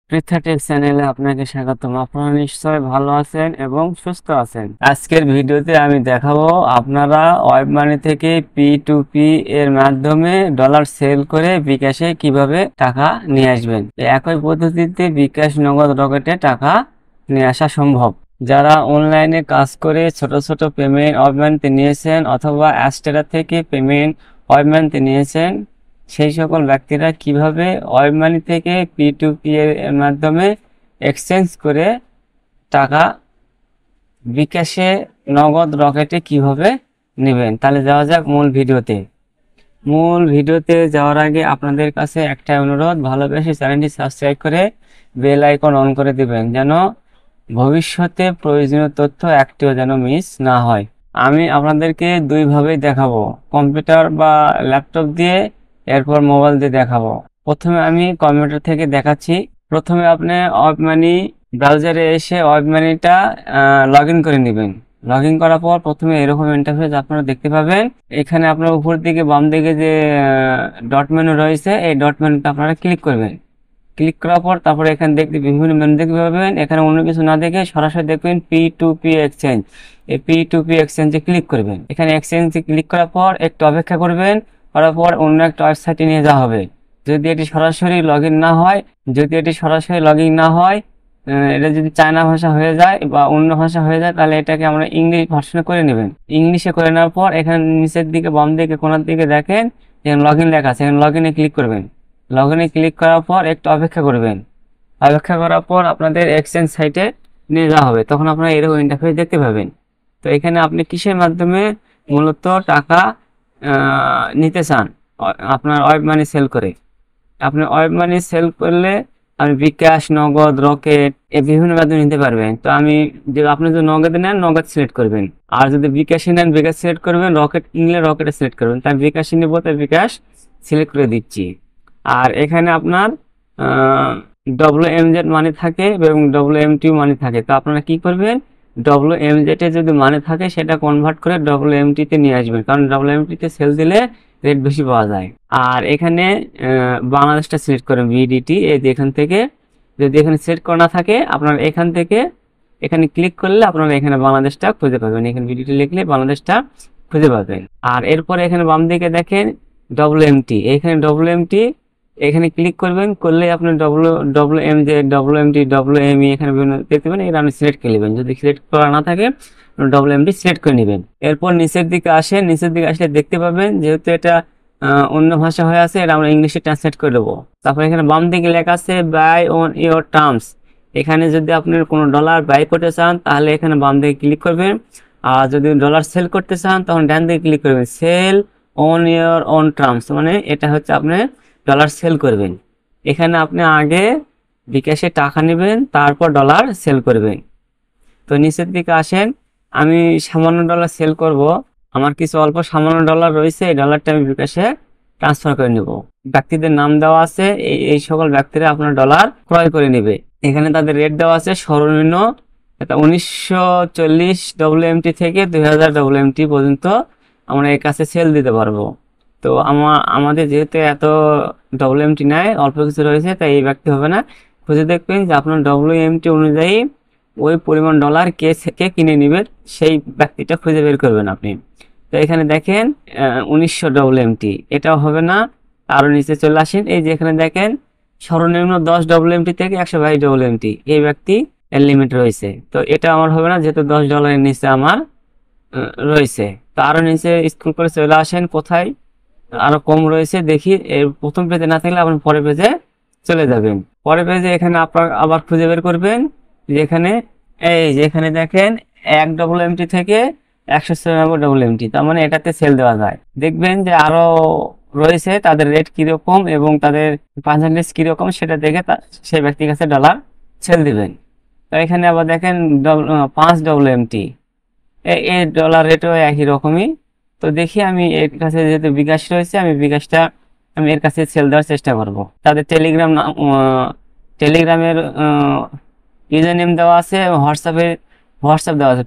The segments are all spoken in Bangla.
পৃথা টেক চ্যানেলে আপনাকে স্বাগতম। আপনারা নিশ্চয়ই ভালো আছেন এবং সুস্থ আছেন। আজকের ভিডিওতে আমি দেখাবো আপনারা ওয়েব মানি থেকে P2P এর মাধ্যমে ডলার সেল করে বিকাশে কিভাবে টাকা নিয়ে আসবেন। একই পদ্ধতিতে বিকাশ, নগদ, রকেটে টাকা নিয়ে আসা সম্ভব। যারা অনলাইনে কাজ করে ছোট ছোট পেমেন্ট ওয়েব মানিতে নিয়েছেন অথবা অ্যাস্টেরা থেকে পেমেন্ট ওয়েব মানিতে নিয়েছেন, সেই সকল ব্যক্তিরা কিভাবে ওয়েব মানি থেকে P2P এর মাধ্যমে এক্সচেঞ্জ করে টাকা বিকাশে, নগদ, রকেটে কিভাবে নেবেন। তাহলে যাওয়া যাক মূল ভিডিওতে যাওয়ার আগে আপনাদের কাছে একটা অনুরোধ, ভালোবেসে চ্যানেলটি সাবস্ক্রাইব করে বেল আইকন অন করে দিবেন, যেন ভবিষ্যতে প্রয়োজনীয় তথ্য একটিও যেন মিস না হয়। আমি আপনাদেরকে দুইভাবেই দেখাবো, কম্পিউটার বা ল্যাপটপ দিয়ে, এরপর মোবাইল দিয়ে দেখাবো। প্রথমে আমি কম্পিউটার থেকে দেখাচ্ছি। প্রথমে আপনি ওয়েব মানি ব্রাউজারে এসে ওয়েব মানিটা লগ ইন করে নেবেন। লগ ইন করার পর প্রথমে এরকম ইন্টারফেস আপনারা দেখতে পাবেন। এখানে আপনার উপর দিকে বাম দিকে যে ডট মেনু রয়েছে, এই ডট মেনুতে আপনারা ক্লিক করবেন। ক্লিক করার পর তারপরে এখানে দেখতে বিভিন্ন মেনু দেখতে পাবেন। এখানে অন্য কিছু না দেখে সরাসরি দেখবেন P2P এক্সচেঞ্জ। এই P2P এক্সচেঞ্জে ক্লিক করবেন। এখানে এক্সচেঞ্জে ক্লিক করার পর একটু অপেক্ষা করবেন। করার পর অন্য একটা ওয়েবসাইটে নিয়ে যাওয়া হবে। যদি এটি সরাসরি লগ ইন না হয়, এটা যদি চায়না ভাষা হয়ে যায় বা অন্য ভাষা হয়ে যায়, তাহলে এটাকে আমরা ইংলিশ ভার্সনে করে নেবেন। ইংলিশে করে নেওয়ার পর এখানে নিচের দিকে বাম দিকে কোনার দিকে দেখেন এখানে লগ ইন লেখা আছে, এখানে লগ ইনে ক্লিক করবেন। লগ ইনে ক্লিক করার পর একটু অপেক্ষা করবেন। অপেক্ষা করার পর আপনাদের এক্সচেঞ্জ সাইটে নিয়ে যাওয়া হবে। তখন আপনারা এরকম ইন্টারফেস দেখতে পাবেন। তো এখানে আপনি কিসের মাধ্যমে মূলত টাকা নিতে চান, আপনার ওয়েব মানি সেল করে। আপনি ওয়েব মানি সেল করলে আপনি বিকাশ, নগদ, রকেট এই বিভিন্ন মাধ্যমে নিতে পারবেন। তো আপনি যদি নগদে নেন, নগদ সিলেক্ট করবেন। আর যদি বিকাশে নেন, বিকাশ সিলেক্ট করবেন। রকেট নিলে রকেটে সিলেক্ট করবেন। তাই বিকাশে নেবো, তাই বিকাশ সিলেক্ট করে দিচ্ছি। আর এখানে আপনার WMZ মানি থাকে এবং WMT মানি থাকে। তো আপনারা কি করবেন, WMZ এ যদি মানি থাকে সেটা কনভার্ট করে WMT তে নিয়ে আসবেন, কারণ WMT তে সেল দিলে রেট বেশি পাওয়া যায়। আর এখানে বাংলাদেশটা সিলেক্ট করেন, BDT। এই যে এখান থেকে যদি এখানে সেট করা না থাকে, আপনারা এখান থেকে এখানে ক্লিক করলে আপনারা এখানে বাংলাদেশটা খুঁজে পাবেন। এখানে BDT লিখলে বাংলাদেশটা খুঁজে পাবেন। আর এরপরে এখানে বাম দিকে দেখেন WMT, এখানে WMT এখানে ক্লিক করবেন। করলে আপনি WMJ, WMT, WME এখানে বিভিন্ন দেখতে পাবেন। এটা আপনি সিলেক্ট করে নেবেন। যদি সিলেক্ট করা না থাকে, WMT সিলেক্ট করে নেবেন। এরপর নিচের দিকে আসেন। নিচের দিকে আসলে দেখতে পাবেন যেহেতু এটা অন্য ভাষা হয়ে আছে, এটা আমরা ইংলিশে ট্রান্সলেট করে দেবো। তারপর এখানে বাম দিকে লেখা আছে বাই অন ইওর টার্মস। এখানে যদি আপনি কোনো ডলার বাই করতে চান, তাহলে এখানে বাম দিকে ক্লিক করবেন। আর যদি ডলার সেল করতে চান, তখন ডান দিকে ক্লিক করবেন। Sell on your own terms, মানে এটা হচ্ছে আপনি ডলার সেল করবেন। এখানে আপনি আগে বিকাশে টাকা নেবেন, তারপর ডলার সেল করবেন। তো নিচের দিকে আসেন। আমি সামান্য ডলার সেল করব। আমার কিছু অল্প সামান্য ডলার রয়েছে, এই ডলারটা আমি বিকাশে ট্রান্সফার করে নেব। ব্যক্তিদের নাম দেওয়া আছে, এই সকল ব্যক্তিরা আপনার ডলার ক্রয় করে নেবে। এখানে তাদের রেট দেওয়া আছে, সর্বনিম্ন 1940 WMT থেকে 2000 WMT পর্যন্ত আমরা এর কাছে সেল দিতে পারবো। তো আমাদের যেহেতু এত WMT নেয়, অল্প কিছু রয়েছে, তাই এই ব্যক্তি হবে না। খুঁজে দেখবেন যে আপনার WMT অনুযায়ী ওই পরিমাণ ডলার কে কিনে নেবে, সেই ব্যক্তিটা খুঁজে বের করবেন আপনি। তো এখানে দেখেন 1900 WMT, এটাও হবে না। আরো নিচে চলে আসেন। এই যে এখানে দেখেন সর্বনিম্ন 10 WMT থেকে 122 WMT এই ব্যক্তি এর লিমিট রয়েছে। তো এটা আমার হবে না, যেহেতু $10 নিচে আমার রয়েছে। তো আরো নিচে স্ক্রল করে চলে আসেন। কোথায় আরো কম রয়েছে দেখি, এর প্রথম পেজে না থাকলে আপনি পরের পেজে চলে যাবেন। পরের পেজে এখানে আপনার আবার খুঁজে বের করবেন যেখানে এই যে এখানে দেখেন 1 WMT থেকে 194 WMT, তার মানে এটাতে সেল দেওয়া যায়। দেখবেন যে আরো রয়েছে, তাদের রেট কিরকম এবং তাদের পার্সেন্টেজ কিরকম সেটা দেখে সেই ব্যক্তির কাছে ডলার সেল দিবেন। তো এখানে আবার দেখেন 5 WMT, এই ডলার রেটও একই রকমই। তো দেখি আমি এর কাছে যেহেতু বিকাশ রয়েছে, আমি এর কাছে সেল দেওয়ার চেষ্টা করব। তাদের টেলিগ্রামের ইউজার নেম দেওয়া আছে এবং হোয়াটসঅ্যাপ দেওয়া আছে।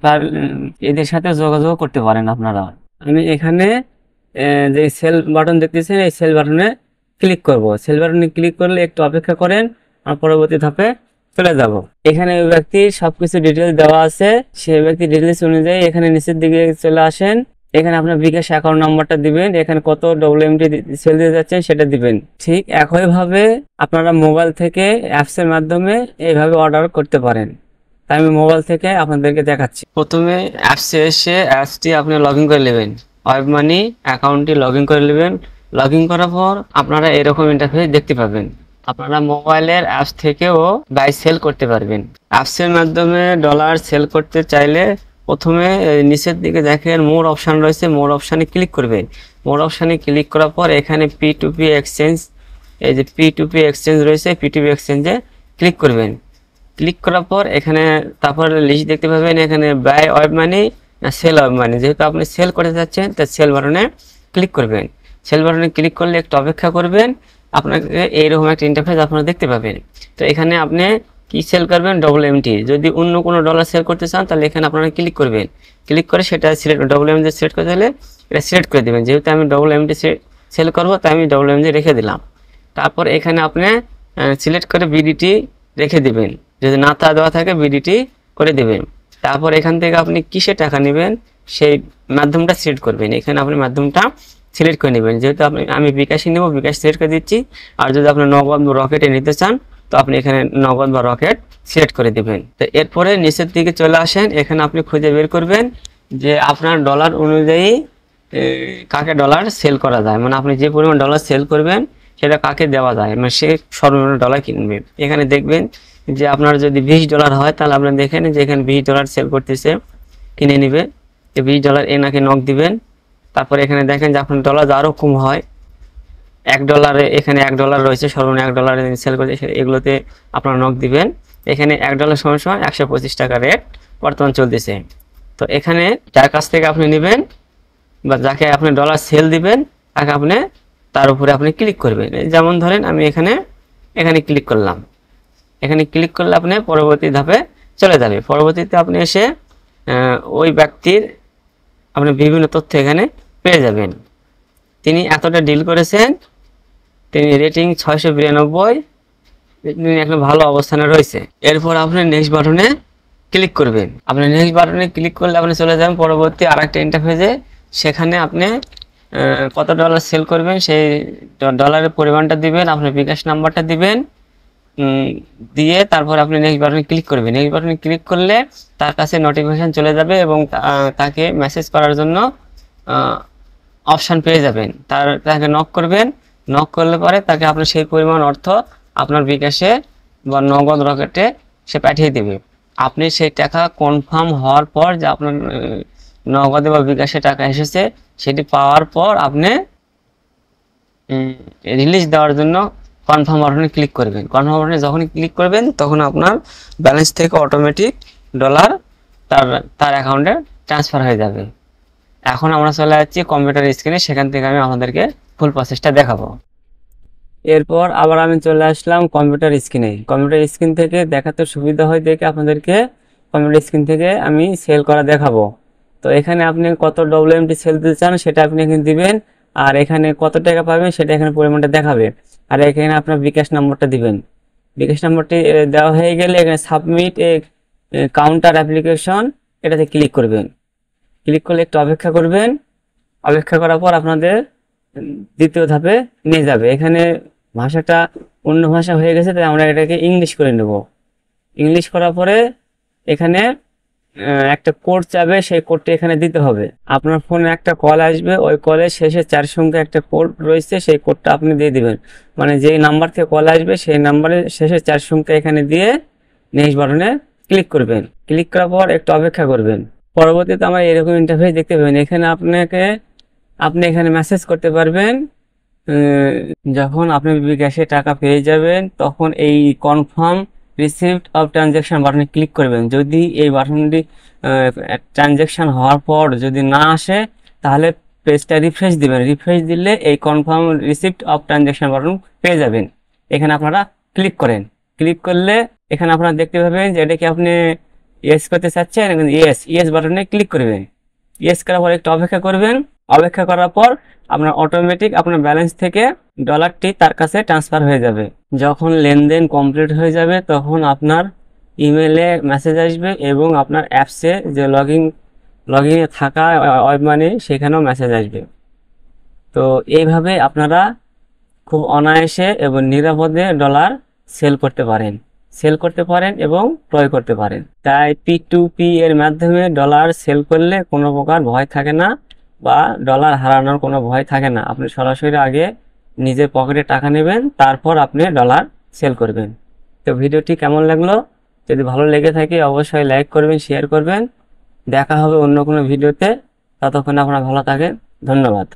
এদের সাথে যোগাযোগ করতে পারেন আপনারা। আমি এখানে যে সেল বাটন দেখতেছেন, এই সেল বাটনে ক্লিক করব। সেল বাটনে ক্লিক করলে একটু অপেক্ষা করেন। আর পরবর্তী ধাপে চলে যাব। এখানে ওই ব্যক্তির সবকিছু ডিটেলস দেওয়া আছে, সেই ব্যক্তির ডিটেলস অনুযায়ী এখানে নিচের দিকে চলে আসেন। এখানে আপনার বিকাশ অ্যাকাউন্ট নাম্বারটা দিবেন, এখানে কত ডব্লিউএমটি সেল দিতে যাচ্ছেন সেটা দিবেন। ঠিক একইভাবে আপনারা মোবাইল থেকে অ্যাপসের মাধ্যমে এইভাবে অর্ডার করতে পারেন। তাই আমি মোবাইল থেকে আপনাদেরকে দেখাচ্ছি। প্রথমে অ্যাপসে এসে অ্যাপসটি আপনি লগ ইন করে নেবেন, ওয়েব মানি অ্যাকাউন্টটি লগ ইন করে নেবেন। লগ ইন করার পর আপনারা এরকম ইন্টারফেস দেখতে পাবেন। আপনারা মোবাইলের অ্যাপস থেকেও বাই সেল করতে পারবেন। অ্যাপসের মাধ্যমে ডলার সেল করতে চাইলে প্রথমে নিচের দিকে দেখেন মোর অপশান রয়েছে, মোর অপশানে ক্লিক করবেন। মোর অপশানে ক্লিক করার পর এখানে P2P এক্সচেঞ্জ, এই যে P2P এক্সচেঞ্জ রয়েছে, P2P এক্সচেঞ্জে ক্লিক করবেন। ক্লিক করার পর এখানে তারপর লিস্ট দেখতে পাবেন, এখানে বাই ওয়েব মানি না সেল ওয়েব মানি। যেহেতু আপনি সেল করতে যাচ্ছেন তাই সেল বাটনে ক্লিক করবেন। সেল বাটনে ক্লিক করলে একটু অপেক্ষা করবেন, আপনাকে এইরকম একটা ইন্টারফেস আপনারা দেখতে পাবেন। তো এখানে আপনি কি সেল করবেন, ডব্লিউএমটি। যদি অন্য কোনো ডলার সেল করতে চান তাহলে এখানে আপনারা ক্লিক করবেন। ক্লিক করে সেটা সিলেক্ট, ডব্লিউএমটি সিলেক্ট করতে হলে এটা সিলেক্ট করে দেবেন। যেহেতু আমি ডব্লিউএমটি সেল করবো তাই আমি ডব্লিউএমটি রেখে দিলাম। তারপর এখানে আপনি সিলেক্ট করে বিডিটি রেখে দিবেন, যদি না তা দেওয়া থাকে বিডিটি করে দেবেন। তারপর এখান থেকে আপনি কিসে টাকা নেবেন সেই মাধ্যমটা সিলেক্ট করবেন। এখানে আপনি মাধ্যমটা সিলেক্ট করে নেবেন। যেহেতু আমি বিকাশই নেব, বিকাশ সিলেক্ট করে দিচ্ছি। আর যদি আপনি নগদ বা রকেটে নিতে চান তো আপনি এখানে নগদ বা রকেট সিলেক্ট করে দেবেন। তো এরপরে নিচের দিকে চলে আসেন, এখানে আপনি খুঁজে বের করবেন যে আপনার ডলার অনুযায়ী কাকে ডলার সেল করা যায়, মানে আপনি যে পরিমাণ ডলার সেল করবেন সেটা কাকে দেওয়া যায়, মানে সে সর্বনিম্ন ডলার কিনবে। এখানে দেখবেন যে আপনার যদি $20 হয় তাহলে আপনার দেখেন যে এখানে $20 সেল করতেছে, কিনে নিবে। তো $20 এনাকে নক দিবেন। তারপর এখানে দেখেন যে আপনার ডলার আরও কম হয়, $1 এখানে $1 রয়েছে, সর্বনিম্ন $1 সেল করছে, এগুলোতে আপনার নক দিবেন। এখানে $1 সমান 125 টাকা রেট বর্তমান চলতেছে। তো এখানে যার কাছ থেকে আপনি নেবেন বা যাকে আপনি ডলার সেল দিবেন তাকে আপনি তার উপরে আপনি ক্লিক করবেন। যেমন ধরেন আমি এখানে ক্লিক করলাম। এখানে ক্লিক করলে আপনি পরবর্তী ধাপে চলে যাবে। পরবর্তীতে আপনি এসে ওই ব্যক্তির আপনি বিভিন্ন তথ্য এখানে পেয়ে যাবেন। তিনি এতটা ডিল করেছেন, তিনি রেটিং 692, তিনি একটা ভালো অবস্থানে রয়েছে। এরপর আপনি নেক্সট বাটনে ক্লিক করবেন। আপনি নেক্সট বাটনে ক্লিক করলে আপনি চলে যাবেন পরবর্তী আরেকটা ইন্টারফেসে। সেখানে আপনি কত ডলার সেল করবেন সেই ডলারের পরিমাণটা দিবেন, আপনার বিকাশ নাম্বারটা দিবেন, দিয়ে তারপর আপনি নেক্সট বাটনে ক্লিক করবেন। নেক্সট বাটনে ক্লিক করলে তার কাছে নোটিফিকেশন চলে যাবে এবং তাকে মেসেজ করার জন্য অপশান পেয়ে যাবেন। তাকে নক করবেন। নক করলে পরে তাকে আপনার সেই পরিমাণ অর্থ আপনার বিকাশে বা নগদ রকেটে সে পাঠিয়ে দেবে। আপনি সেই টাকা কনফার্ম হওয়ার পর যে আপনার নগদে বা বিকাশে টাকা এসেছে সেটি পাওয়ার পর আপনি রিলিজ দেওয়ার জন্য কনফার্ম বাটনে ক্লিক করবেন। কনফার্ম বাটনে যখনই ক্লিক করবেন তখন আপনার ব্যালেন্স থেকে অটোমেটিক ডলার তার অ্যাকাউন্টে ট্রান্সফার হয়ে যাবে। এখন আমরা চলে যাচ্ছি কম্পিউটার স্ক্রিনে, সেখান থেকে আমি আপনাদেরকে ফুল প্রসেসটা দেখাবো। এরপর আবার আমি চলে আসলাম কম্পিউটার স্ক্রিনে। কম্পিউটার স্ক্রিন থেকে দেখাতে সুবিধা হয় দেখে আপনাদেরকে কম্পিউটার স্ক্রিন থেকে আমি সেল করা দেখাবো। তো এখানে আপনি কত ডব্লিউএমটি সেল দিতে চান সেটা আপনি এখানে দিবেন, আর এখানে কত টাকা পাবেন সেটা এখানে পরিমাণটা দেখাবে। আর এখানে আপনার বিকাশ নাম্বারটা দিবেন। বিকাশ নাম্বারটি দেওয়া হয়ে গেলে এখানে সাবমিট এ কাউন্টার অ্যাপ্লিকেশন এটাতে ক্লিক করবেন। ক্লিক করলে একটু অপেক্ষা করবেন। অপেক্ষা করার পর আপনাদের দ্বিতীয় ধাপে নিয়ে যাবে। এখানে ভাষাটা অন্য ভাষা হয়ে গেছে তাই আমরা এটাকে ইংলিশ করে নেব। ইংলিশ করার পরে এখানে একটা কোড চাবে, সেই কোডটা এখানে দিতে হবে। আপনার ফোনে একটা কল আসবে, ওই কলের শেষে 4 সংখ্যা একটা কোড রয়েছে, সেই কোডটা আপনি দিয়ে দিবেন। মানে যেই নাম্বার থেকে কল আসবে সেই নাম্বারের শেষে 4 সংখ্যা এখানে দিয়ে নেক্সট বাটনে ক্লিক করবেন। ক্লিক করার পর একটু অপেক্ষা করবেন। পরবর্তীতে আমরা এরকম ইন্টারফেস দেখতে পাবেন। এখানে আপনি এখানে মেসেজ করতে পারবেন। যখন আপনি বিকাশে টাকা পেয়ে যাবেন তখন এই কনফার্ম রিসিপ্ট অফ ট্রানজ্যাকশন বাটনে ক্লিক করবেন। যদি এই বাটনটি ট্রানজ্যাকশন হওয়ার পর যদি না আসে তাহলে পেজটা রিফ্রেশ দিবেন। রিফ্রেশ দিলে এই confirm receipt of transaction button পেয়ে যাবেন। এখানে আপনারা ক্লিক করেন। ক্লিক করলে এখানে আপনারা দেখতে পাবেন যে এটা কি আপনি ইয়েস করতে চাচ্ছেন, ইয়েস বাটনে ক্লিক করবেন। ইয়েস করার পর একটু অপেক্ষা করবেন। অপেক্ষা করার পর আপনার অটোমেটিক আপনার ব্যালেন্স থেকে ডলারটি তার কাছে ট্রান্সফার হয়ে যাবে। যখন লেনদেন কমপ্লিট হয়ে যাবে তখন আপনার ইমেলে মেসেজ আসবে এবং আপনার অ্যাপসে যে লগইনে থাকা ওয়েব মানি সেখানেও মেসেজ আসবে। তো এইভাবে আপনারা খুব অনায়াসে এবং নিরাপদে ডলার সেল করতে পারেন এবং ক্রয় করতে পারেন। তাই P2P এর মাধ্যমে ডলার সেল করলে কোনো প্রকার ভয় থাকে না বা ডলার হারানোর কোনো ভয় থাকে না। আপনি সরাসরি আগে নিজের পকেটে টাকা নেবেন, তারপর আপনি ডলার সেল করবেন। তো ভিডিওটি কেমন লাগলো? যদি ভালো লেগে থাকে অবশ্যই লাইক করবেন, শেয়ার করবেন। দেখা হবে অন্য কোনো ভিডিওতে। ততক্ষণ আপনারা ভালো থাকেন। ধন্যবাদ।